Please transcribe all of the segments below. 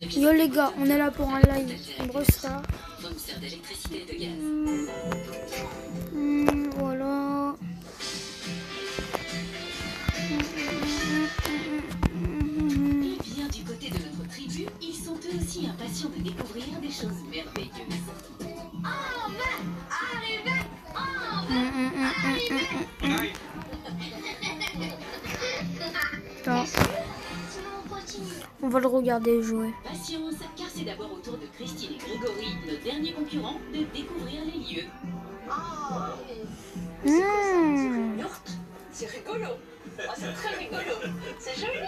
Yo les gars, on est là pour un live Brostar. Voilà. Eh bien, du côté de notre tribu, ils sont eux aussi impatients de découvrir des choses merveilleuses. Attends. On va le regarder jouer. Patience, car c'est d'abord au tour de Christine et Grégory, nos derniers concurrents, de découvrir les lieux. C'est rigolo. Ah, c'est très rigolo. C'est joli.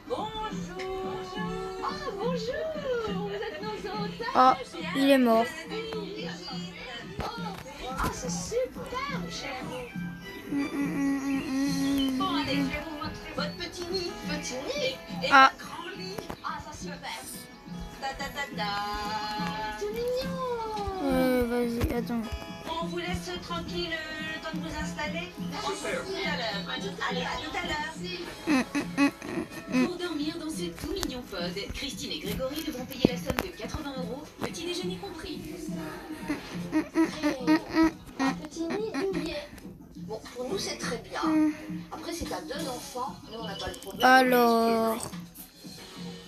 Bonjour. Ah, bonjour. Vous êtes nos hôtes. Ah, il est mort. Ah, c'est superbe chez vous. Bon, allez, je vais vous montrer votre petit nid. Petit nid et Ah. votre grand lit. Ah, ça se fait. Ta ta ta ta. Tout mignon. Vas-y, attends. On vous laisse tranquille le temps de vous installer. On se dit tout à l'heure. Allez, à tout à l'heure. Pour dormir dans ce tout mignon pod, Christine et Grégory devront payer la somme de 80 €, petit déjeuner compris. Un petit nid douillet. Bon, pour nous, c'est très bien. Après, c'est à 2 enfants. Nous, on n'a pas le problème. Alors.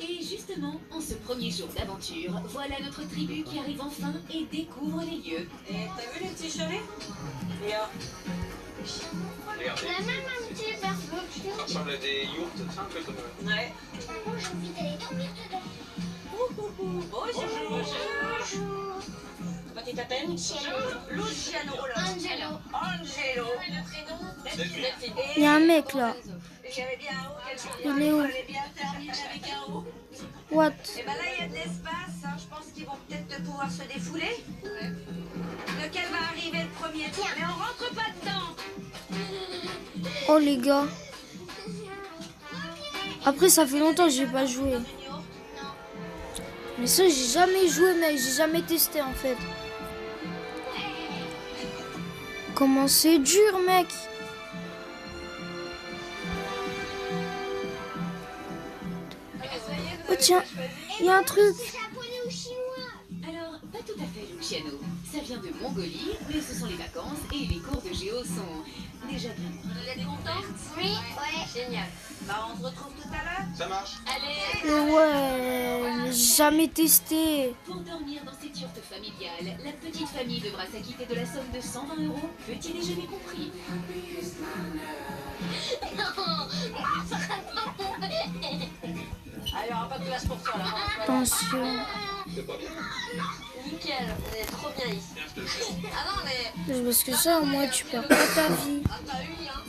Et justement, en ce premier jour d'aventure, voilà notre tribu qui arrive enfin et découvre les lieux. Et t'as vu les petits chalets? Regarde. Regardez. même un petit barbecue. Ça ressemble à des yourtes, c'est un peu comme... Ouais. Moi, j'ai envie d'aller dormir dedans. Bonjour. Bonjour. Petit à peine. Luciano. Angelo. Angelo. Il y a un mec là. J'avais bien un haut. Il est où? Fallait bien terminer avec un haut. What? Et ben là, il y a de l'espace. Hein. Je pense qu'ils vont peut-être pouvoir se défouler. Lequel va arriver le premier? Mais on rentre pas dedans. Oh les gars. Après ça fait longtemps que j'ai pas joué. Mais ça j'ai jamais joué mec, j'ai jamais testé en fait. Comment c'est dur mec. Oh tiens, il y a un truc. Japonais ou chinois? Alors, pas tout à fait, Luciano. Ça vient de Mongolie, mais ce sont les vacances et les cours de géo sont déjà bien. Vous êtes contents? Oui. Ouais. Génial. Bah, on se retrouve tout à l'heure. Ça marche. Allez. Ouais, jamais testé. Pour dormir dans cette yourte familiale, la petite famille devra s'acquitter de la somme de 120 €, petit déjeuner compris. Allez, il n'y aura pas de place pour toi là. Attention. C'est pas bien. Nickel, on est trop bien ici. Tiens, je te le fais. Ah non, mais. Parce que ça au moins tu perds pas ta vie. Ah, t'as eu, hein.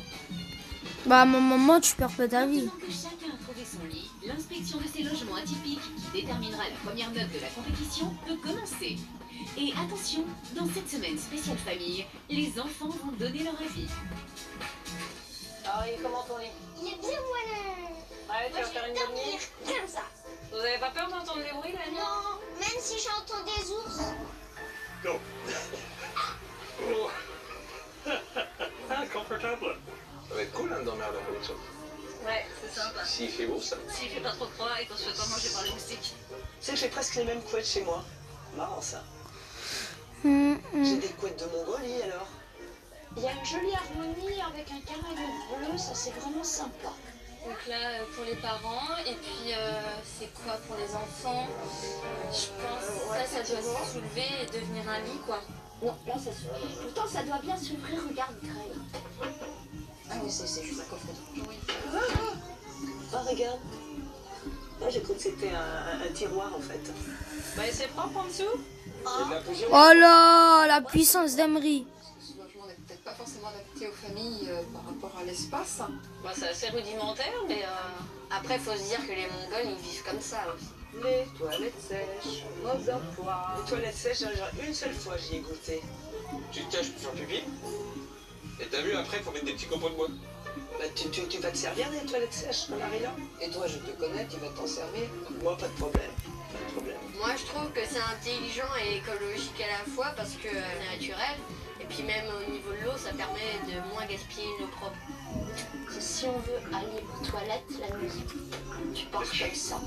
Bah à un moment tu perds pas ta vie. Maintenant que chacun a trouvé son lit, l'inspection de ces logements atypiques, qui déterminera la première note de la compétition, peut commencer. Et attention, dans cette semaine spéciale famille, les enfants vont donner leur avis. Alors, il est comment ton lit? Il est bien voilà. Ouais, tu Moi, vas je faire vais une bonne dormir nuit. comme ça. Vous avez pas peur d'entendre les bruits la nuit? Non, même si j'entends des ours. Go. Oh. Ah, confortable. Ça va être cool hein, de dormir à la collection. Ouais, c'est sympa. S'il fait beau, ça. S'il fait pas trop froid et qu'on se fait pas manger par les moustiques. Tu sais, j'ai presque les mêmes couettes chez moi. Marrant ça. Hum, J'ai hum. des couettes de Mongolie alors. Il y a une jolie harmonie avec un carrelage bleu, ça c'est vraiment sympa. Donc là, pour les parents, et puis c'est quoi pour les enfants? Je pense ça doit se soulever et devenir un lit, quoi. Non, là ça se... Pourtant ça doit bien s'ouvrir, regarde Grail. Ah oui, c'est juste un coffre. Ah, regarde. Ah, j'ai cru que c'était un tiroir en fait. Bah, c'est propre en dessous? Il y a de la poussière. Oh là, la puissance d'Emery. Ce logement n'est peut-être pas forcément adapté aux familles par rapport à l'espace. Bah, c'est assez rudimentaire, mais après, il faut se dire que les Mongols, ils vivent comme ça aussi. Les toilettes sèches, nos emplois. Les toilettes sèches, genre une seule fois j'y ai goûté. Tu te caches pour faire pipi. Et t'as vu, après, il faut mettre des petits copeaux de bois. Bah, tu vas te servir des toilettes sèches, Marina? Et toi, je te connais, tu vas t'en servir. Moi, pas de problème. Pas de problème. Moi, je trouve que c'est intelligent et écologique à la fois parce que c'est naturel. Et puis même au niveau de l'eau, ça permet de moins gaspiller l'eau propre. Si on veut aller aux toilettes la nuit, tu penses comme ça.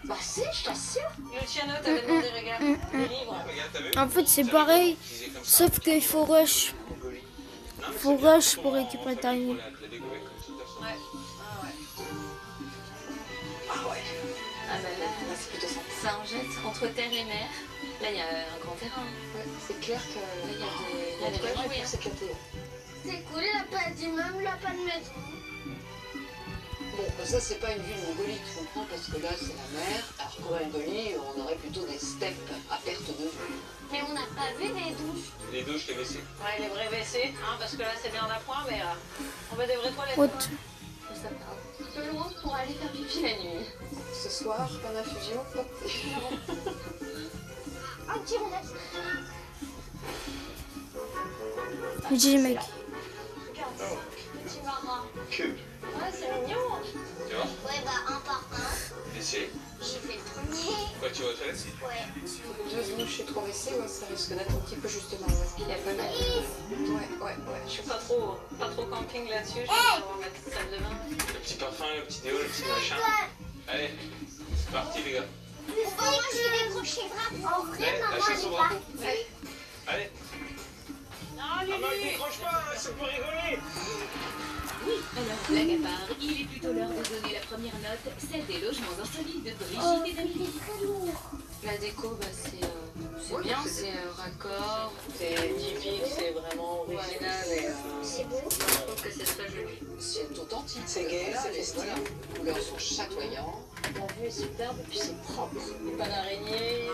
Bah si, je t'assure. Luciano, t'avais demandé, regarde, des livres. Regarde, t'as vu? En fait, c'est pareil, Utilisé comme ça. sauf qu'il faut rush. Mongolie. Non, mais Faut c'est bien rush pour en récupérer fait, ta vie. pour la découverte comme tout à fait. Ouais. Ah ouais. Ah bah là, Là, c'est plutôt ça. ça en jette entre terre et mer. Là, il y a un grand terrain. Ouais, c'est clair que. Là, il y a Il y a des de quoi jouets, pour hein. s'éclater. C'est cool, il a pas d'immeuble, il a pas de maison. Bon, ça, c'est pas une ville Mongolie, tu comprends, parce que là, c'est la mer. Alors qu'en Mongolie, on aurait plutôt des steppes à perte de vue. Mais on n'a pas vu les douches. Les douches, les WC. Ouais, les vrais WC, hein, parce que là, c'est bien en appoint, mais on veut des vraies toilettes. What? quoi. Ça part. Un peu loin pour aller faire pipi la nuit. Ce soir, pas d'infusion, pas de thé. Un petit rondel. J'ai mec. Regarde ça, petit marin. Cute. Ouais, c'est mignon. Tu vois? Ouais, bah un par un. WC. J'ai fait le premier. Quoi, tu vas aux toilettes? Ouais. 2 douches et 3 WC, ouais, ça risque d'être un petit peu justement. Ouais. Il y a pas mal. Ouais. Je suis pas trop camping là-dessus, je vais devoir mettre une salle de bain. Le petit parfum, le petit déo, le petit machin. Allez, c'est parti, les gars. On va moi je vais décrocher le drapeau. En vrai, Allez, la maman, chasse elle au est drapeau. partie. Allez. Non, Ah, Lily. Marc, décroche pas, c'est pour rigoler. Oui, alors, blague à part, il est plutôt l'heure de donner la première note, celle des logements insolites de Brigitte et d'Amélie. La déco, bah, c'est bien, c'est raccord. C'est typique, c'est vraiment original et. C'est beau. Je trouve que c'est très joli. C'est authentique. C'est gay, Voilà, c'est les festif. voilà, les couleurs sont chatoyantes. La vue est superbe et puis c'est propre. Pas d'araignée,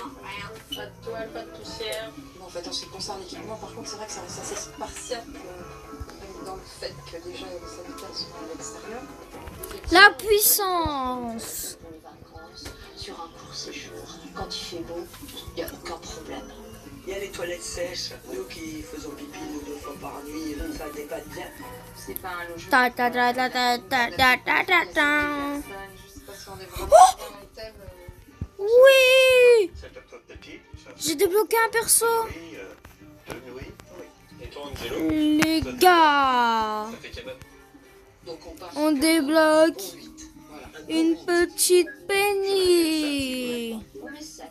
pas de toile, pas de poussière. En fait, en ce qui concerne l'équipement, par contre, c'est vrai que ça reste assez spartiate même dans le fait que déjà les sanitaires sont à l'extérieur. La puissance. Pour les vacances, sur un court séjour, quand il fait beau, il n'y a aucun problème. Il y a les toilettes sèches. Nous qui faisons pipi 2 fois par nuit, ça dépanne bien. C'est pas un logement. Ta ta ta ta ta ta ta ta ta ta. Je sais pas si on est vraiment dans le thème. Oui. C'est à toi de petit. Ça, J'ai débloqué un perso. oui, de nuit. Et toi, Angelo, Les gars, ça fait cabane. Donc on part on sur débloque 8. Voilà. une petite Penny. On met 7.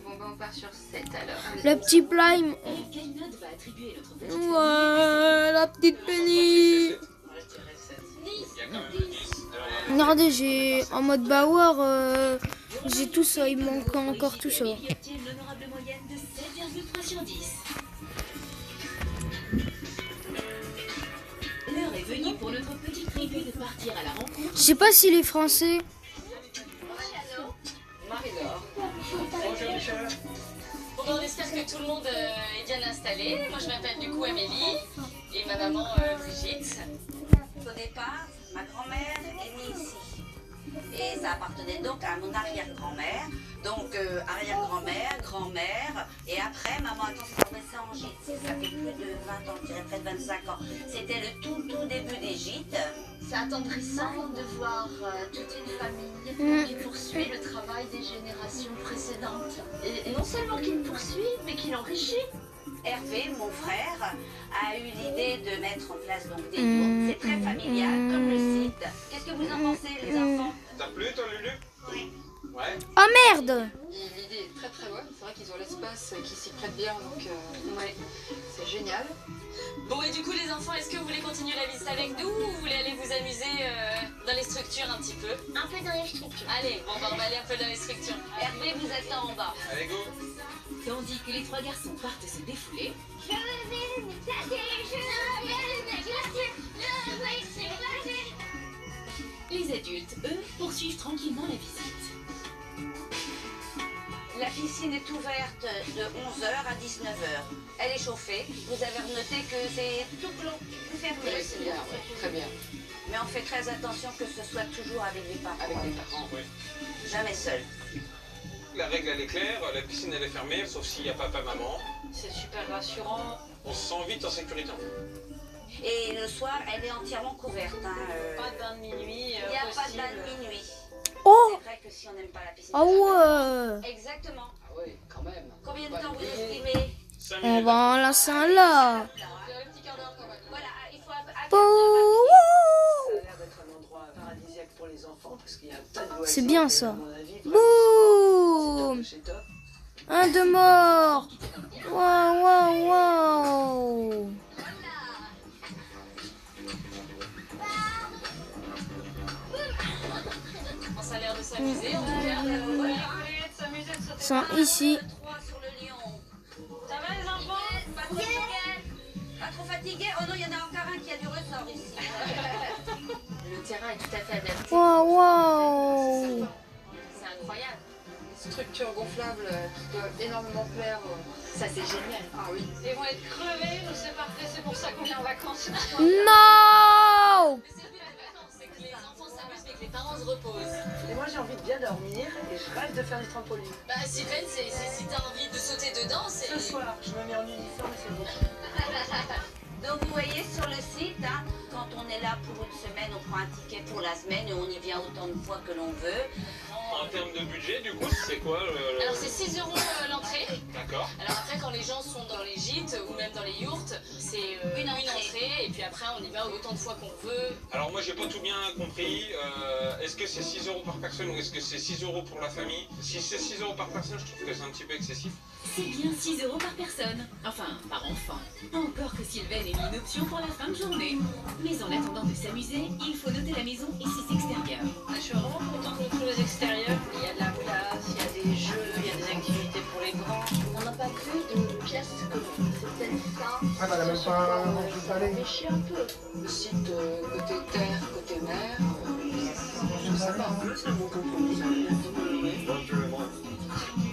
Bon, bah, on part sur 7 alors. Le petit Prime. Et quelle note va attribuer notre petite Ouais, la petite Penny. Ouais, je dirais 7. Il y a quand même le 10. Alors, on va Regardez, j'ai en mode Bauer, j'ai tout ça, il me manque encore tout ça. Qui obtient l'honorable moyenne de 7,3 sur 10. L'heure est venue pour notre petite tribu de partir à la rencontre. Je sais pas s'il est français. Marie-Laure. Bonjour, Michel. Bon, bah, on espère que tout le monde est bien installé. Moi, je m'appelle du coup Amélie et ma maman Brigitte. Au départ, ma grand-mère est née ici. Et ça appartenait donc à mon arrière-grand-mère. Donc arrière-grand-mère, grand-mère. Et après, maman a transformé ça en gîte. Ça fait plus de 20 ans, je dirais près de 25 ans. C'était le tout début des gîtes. C'est attendrissant de voir toute une famille qui poursuit le travail des générations précédentes. Et non seulement qui le poursuit, mais qui l'enrichit. Hervé, mon frère, a eu l'idée de mettre en place donc des tours. C'est très familial comme le site. Qu'est-ce que vous en pensez, les enfants? T'as plu, toi, Lulu? Oui. Ouais. Oh merde. L'idée est très très bonne. C'est vrai qu'ils ont l'espace qui s'y prête bien, donc ouais, c'est génial. Bon, et du coup, les enfants, est-ce que vous voulez continuer la visite avec nous ou vous voulez aller vous amuser dans les structures un petit peu? Un peu dans les structures. Allez, bon, bah, on va aller un peu dans les structures. Hervé, vous êtes là en bas. Allez, go. Tandis que les trois garçons partent se défouler, Je vais m'éclater, je vais m'éclater, je vais m'éclater. les adultes, eux, poursuivent tranquillement la visite. La piscine est ouverte de 11h à 19h. Elle est chauffée. Vous avez noté que c'est tout clos, tout fermé. Oui, c'est bien, ouais, très bien. Mais on fait très attention que ce soit toujours avec les parents. Avec les parents. Oui. Jamais seul. La règle, elle est claire. La piscine, elle est fermée, sauf s'il y a papa, maman. C'est super rassurant. On se sent vite en sécurité. Et le soir, elle est entièrement couverte. Hein, Pas de bain de minuit. il n'y a pas de bain de minuit. Oh. C'est vrai que si on n'aime pas la piscine. Ah ouais. Exactement. Ah oui, quand même. Combien de Pas temps vous oublier. estimez? 5 On minutes. va en lancer un là. Là, a l'air d'être un endroit paradisiaque pour les enfants parce qu'il y a un tas de loisirs. C'est bien ça. À mon avis, vraiment, Boum. c'est top. Un de mort. Waouh, waouh, waouh. Ça a l'air de s'amuser en tout cas. Ils sont ici. 3 sur le lion. Ça va les enfants? Pas trop fatigué? Pas trop fatigué? Oh non, il y en a encore un qui a du ressort ici. Le terrain est tout à fait adapté. Waouh, waouh. C'est incroyable. Structure gonflable qui doit énormément plaire. Ça c'est génial. Ah oui. Ils vont être crevés, donc c'est parfait, c'est pour ça qu'on est en vacances. Non. C'est que les enfants s'amusent mais que les parents se reposent. Et moi j'ai envie de bien dormir et je rêve de faire du trampoline. Bah Sylvain, si t'as envie de sauter dedans, c'est... Ce soir, je me mets en uniforme et c'est bon. Donc vous voyez sur le site, hein, quand on est là pour une semaine, on prend un ticket pour la semaine et on y vient autant de fois que l'on veut. En termes de budget, du coup, c'est quoi Alors c'est 6 € l'entrée. D'accord. Alors après quand les gens sont dans les gîtes ou même dans les yourtes, c'est une entrée et puis après on y va autant de fois qu'on veut. Alors moi, j'ai pas tout bien compris. Est-ce que c'est 6 € par personne ou est-ce que c'est 6 € pour la famille? Si c'est 6 € par personne, je trouve que c'est un petit peu excessif. C'est bien 6 € par personne. Enfin, par enfant. Encore que Sylvain ait mis une option pour la fin de journée. Mais en attendant de s'amuser, il faut noter la maison et ses extérieurs. Je suis vraiment contente de tous les extérieurs. Il y a de la place, il y a des jeux, il y a des activités pour les grands. On n'a pas plus de pièces que c'est peut-être ça. Ah, bah, elle a même pas mangé de balai. Réfléchis un peu. Le site côté terre, côté mer, je sais pas. C'est un bon compromis.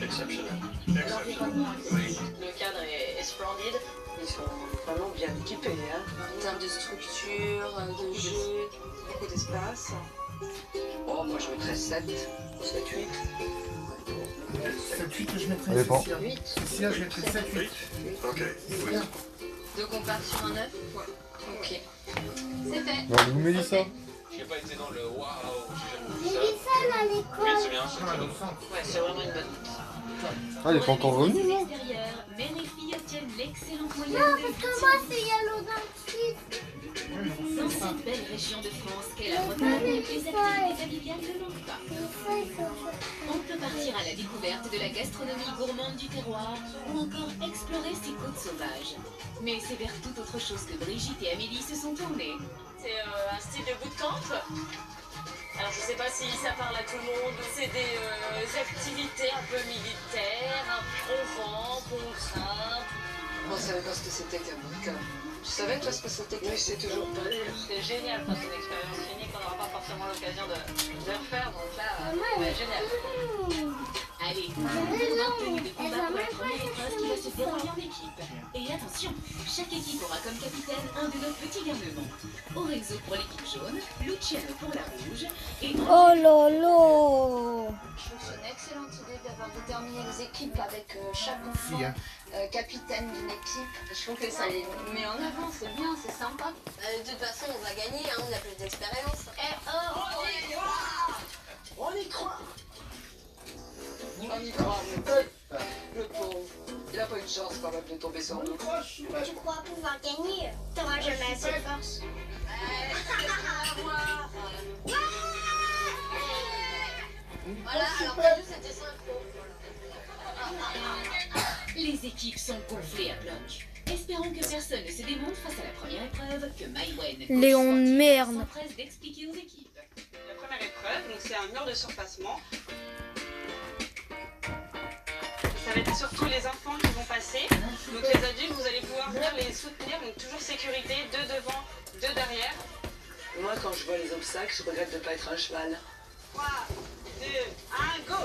Exceptionnel. Exceptionnel. Oui. Le cadre est splendide. Ils sont vraiment bien équipés, hein. En termes de structure, de jeu, Beaucoup d'espace. Oh, moi je mettrais 7. 7, 8. 7-8 que je mettrais Mais bon. Cécia. 8. Cécia, je mettrais 7-8. Ok. C'est Oui. bien. donc on part sur un 9. Ok. C'est fait. Non, vous me dites ça. J'ai pas été dans le waouh, j'ai J'ai jamais vu mis ça. ça à Oui, l'école. c'est bien, c'est Ah, très le bon. sang. Ouais, c'est vraiment une bonne note. Ah, elle est pas encore venue. Des extérieurs, mère et fille obtiennent l'excellente moyenne de 8. Moi, c'est Yellow 26. Dans cette belle région de France qu'est la Bretagne, les activités familiales ne manquent pas. On peut partir à la découverte de la gastronomie gourmande du terroir ou encore explorer ses côtes sauvages. Mais c'est vers toute autre chose que Brigitte et Amélie se sont tournées. C'est un style de bootcamp. Alors je sais pas si ça parle à tout le monde, c'est des activités un peu militaires, un vent, contraint. Moi je savais pas ce que c'était qu'un bootcamp. Tu savais toi ce que c'était Oui, c'est toujours pas. C'est génial, enfin, c'est une expérience unique qu'on n'aura pas forcément l'occasion de refaire, donc là, ouais, génial. Allez, tenue de combat pour la première épreuve qui va se dérouler en équipe. Et attention, chaque équipe aura comme capitaine un de nos petits garnements. Orenzo pour l'équipe jaune, Luciano pour la rouge et Oh là là. Je trouve que c'est une excellente idée d'avoir déterminé les équipes avec chaque enfant Fille, hein. capitaine d'une équipe. Je trouve que ça les met en avant, c'est bien, c'est sympa. De toute façon, on va gagner, hein, on a plus d'expérience. On y croit. On y croit, le pauvre. Il a pas eu de chance quand même de tomber sur nous. Tu crois pouvoir gagner? T'auras jamais assez de force. Voilà, alors t'as vu, c'était synchro. les équipes sont gonflées à bloc. Espérons que personne ne se démonte face à la première épreuve que Maïwen, Léon de merde. s'empresse d'expliquer aux équipes. La première épreuve, donc c'est un mur de surpassement. Ça va être surtout les enfants qui vont passer. Donc les adultes, vous allez pouvoir venir les soutenir. Donc toujours sécurité, 2 devant, 2 derrière. Moi, quand je vois les obstacles, je regrette de ne pas être un cheval. 3, 2, 1, go!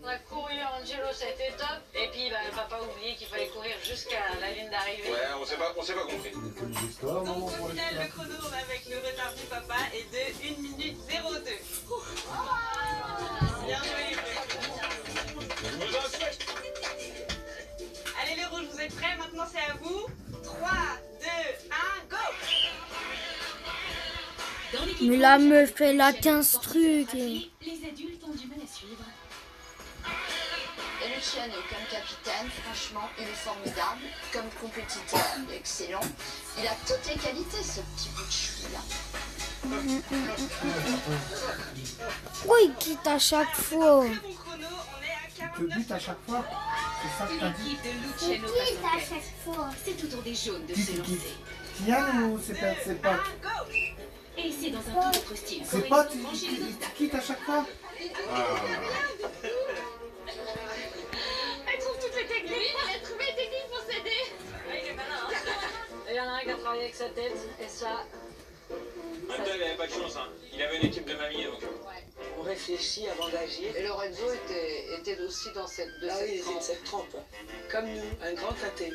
On a couru, Angelo, Et puis papa a oublié qu'il fallait courir jusqu'à la ligne d'arrivée. Ouais, on s'est pas compris. Donc au final, le chrono avec le retard du papa est de 1 minute 02. Bien joué. Allez les rouges, vous êtes prêts? Maintenant c'est à vous. 3, 2, 1, go! Mais la meuf, elle a 15 trucs. Les adultes ont du mal à suivre. Et Luciano comme capitaine, franchement, il est formidable. Comme compétiteur, excellent. Il a toutes les qualités, ce petit bout de chou-là. Pourquoi il quitte à chaque fois? Très bon chrono, on est à 40. Tu butes à chaque fois. C'est ça que t'as dit. L'équipe de Luciano passe en tête. C'est au tour des jaunes de se lancer. Kian ou c'est pas Et c'est dans un tout autre style. C'est pas Corinne franchit les obstacles. quitte à chaque fois. Elle trouve toutes les techniques. Elle a trouvé les techniques pour s'aider. Ouais, il est malin. Et il y en a un qui a travaillé avec sa tête. Et ça, En même temps, il avait pas de chance, hein. Il avait une équipe de mamies, donc. On réfléchit avant d'agir. Et Lorenzo était aussi dans cette trempe. Comme nous, un grand athée.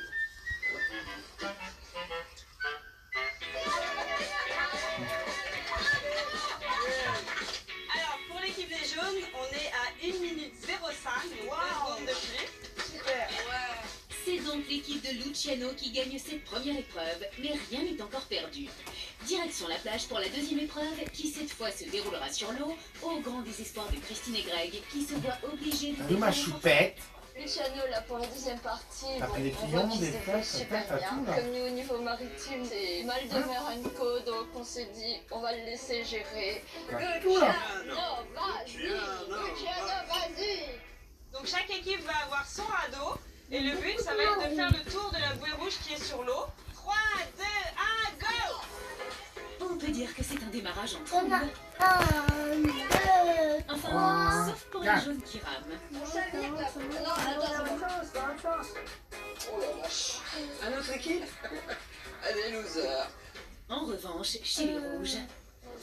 Alors pour l'équipe des jaunes, on est à 1 minute 05, donc 2 secondes de plus. Super. C'est donc l'équipe de Luciano qui gagne cette première épreuve, mais rien n'est encore perdu. Direction la plage pour la deuxième épreuve, qui cette fois se déroulera sur l'eau, au grand désespoir de Christine et Greg, qui se voient obligés de... Allô ma choupette. Luciano, là, pour la deuxième partie, T'as pris des on voit clients, qu'il des s'est fleurs, fait super t'as bien. tout, là. Comme nous, au niveau maritime, c'est mal de mer Anko, donc on s'est dit, on va le laisser gérer. T'as tout là. Luciano, vas-y! Donc chaque équipe va avoir son radeau, et le but ça va être de faire le tour de la bouée rouge qui est sur l'eau. 3, 2, 1, go! On peut dire que c'est un démarrage en trombe. Enfin, sauf pour les jaunes qui rament. Oh la vache. Un autre équipe? Allez, loser. En revanche, chez les rouges,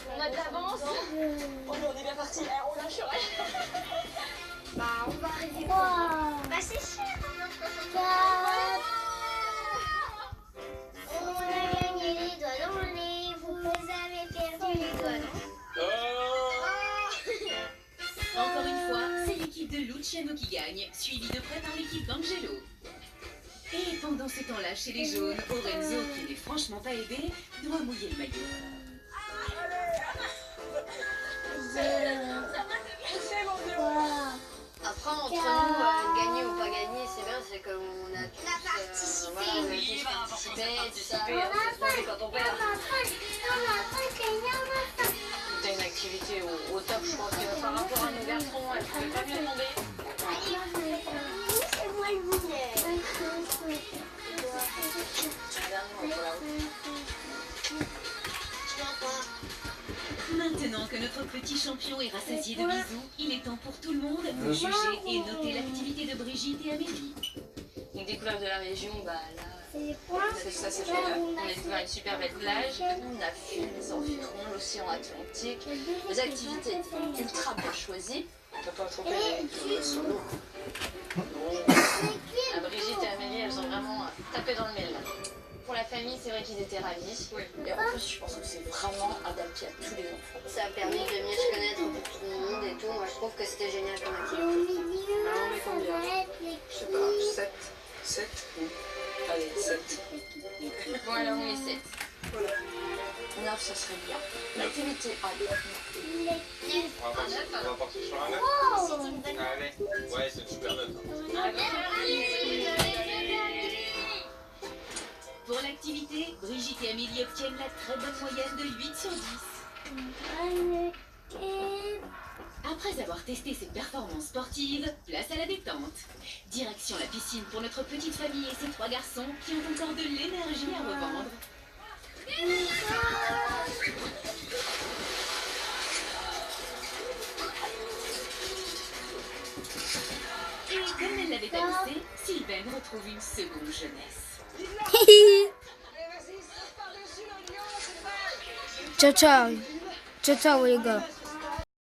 On a de l'avance. oh mais on est bien parti. On lâche rien. Bah, on va arriver. Bah c'est cher. On a gagné les doigts dans le nez, vous avez perdu les doigts. encore une fois, c'est l'équipe de Luciano qui gagne, suivie de près par l'équipe d'Angelo. Et pendant ce temps-là, chez les jaunes, Lorenzo, qui n'est franchement pas aidé, doit mouiller le maillot. Après, entre nous, gagner ou pas gagner, c'est bien, c'est comme on a tous participé, quand on perd. T'as une activité au top, je pense que par rapport à nos garçons, elle ne pouvait pas mieux tomber. C'est moi le boulet. Maintenant que notre petit champion est rassasié de bisous, il est temps pour tout le monde de juger et noter l'activité de Brigitte et Amélie. Une découverte de la région, bah là, ça c'est génial. On a découvert une super belle plage. On a vu les environs, l'océan Atlantique, des activités ultra bien choisies. T'as pas trop aimé sur l'eau. Brigitte et Amélie, elles ont vraiment tapé dans le mille. Pour la famille, c'est vrai qu'ils étaient ravis. Et en plus, je pense que c'est vraiment adapté à tous les enfants. Ça a permis de mieux se connaître pour tout le monde et tout. Moi, je trouve que c'était génial comme activité. On met combien? Je sais pas, 7. 7? Allez, 7. Voilà, on met 7. Voilà. 9, ça serait bien. L'activité, allez. On va partir sur un 9. Allez, ouais, c'est une super note. Pour l'activité, Brigitte et Amélie obtiennent la très bonne moyenne de 8 sur 10. Après avoir testé ses performances sportives, place à la détente. Direction la piscine pour notre petite famille et ses 3 garçons qui ont encore de l'énergie à revendre. Et comme elle l'avait annoncé, Sylvaine retrouve une seconde jeunesse. Ciao ciao. Ciao ciao les gars.